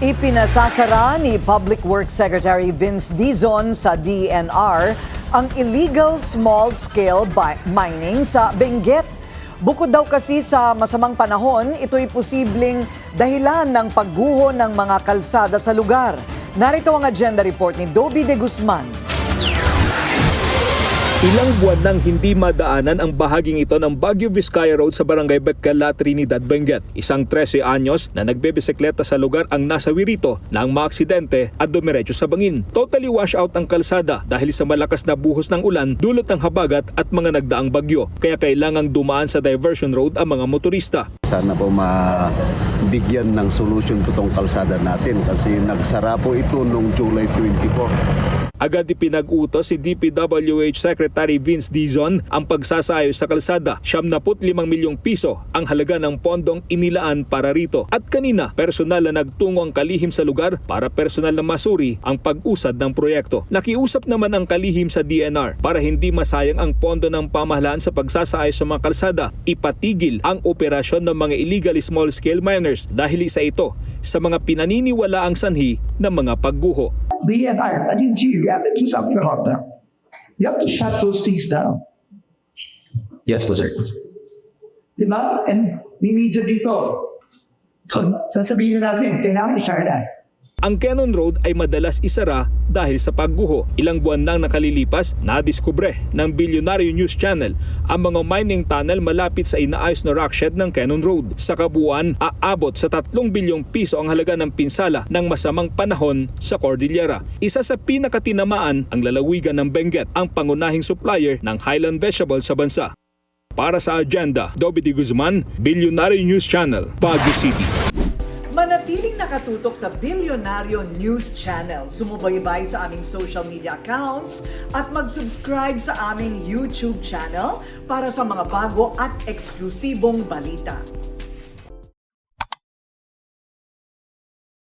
Ipinasasara ni Public Works Secretary Vince Dizon sa DENR ang illegal small-scale mining sa Benguet. Bukod daw kasi sa masamang panahon, ito'y posibleng dahilan ng pagguho ng mga kalsada sa lugar. Narito ang agenda report ni Dobby de Guzman. Ilang buwan nang hindi madaanan ang bahaging ito ng Baguio Vizcaya Road sa Barangay Becala, Trinidad, Benguet. Isang 13 anyos na nagbebisikleta sa lugar ang nasawi rito na ang maaksidente at dumiretso sa bangin. Totally wash out ang kalsada dahil sa malakas na buhos ng ulan, dulot ng habagat at mga nagdaang bagyo. Kaya kailangang dumaan sa diversion road ang mga motorista. Sana po mabigyan ng solusyon po itong kalsada natin kasi nagsara po ito noong July 24. Agad ipinag-utos si DPWH Secretary Vince Dizon ang pagsasayos sa kalsada. 75 milyong piso ang halaga ng pondong inilaan para rito. At kanina, personal na nagtungo ang kalihim sa lugar para personal na masuri ang pag-usad ng proyekto. Nakiusap naman ang kalihim sa DENR para hindi masayang ang pondo ng pamahalaan sa pagsasayos sa mga kalsada. Ipatigil ang operasyon ng mga illegal small-scale miners dahil isa ito sa mga pinaniniwalaang sanhi ng mga pagguho. DNR, I didn't see you have to do something about that. You have to shut those things down. Yes po, sir. Diba? And we need to dito. So, sasabihin natin, kailangan isara. Ang Cannon Road ay madalas isara dahil sa pagguho. Ilang buwan nang nakalilipas, nadiskubre ng Bilyonaryo News Channel ang mga mining tunnel malapit sa inaayos na rockshed ng Cannon Road. Sa kabuuan, aabot sa 3 bilyong piso ang halaga ng pinsala ng masamang panahon sa Cordillera. Isa sa pinakatinamaan ang lalawigan ng Benguet, ang pangunahing supplier ng highland vegetables sa bansa. Para sa agenda, Dobby de Guzman, Bilyonaryo News Channel, Baguio City. Manatiling nakatutok sa Bilyonaryo News Channel. Sumubaybay sa aming social media accounts at mag-subscribe sa aming YouTube channel para sa mga bago at eksklusibong balita.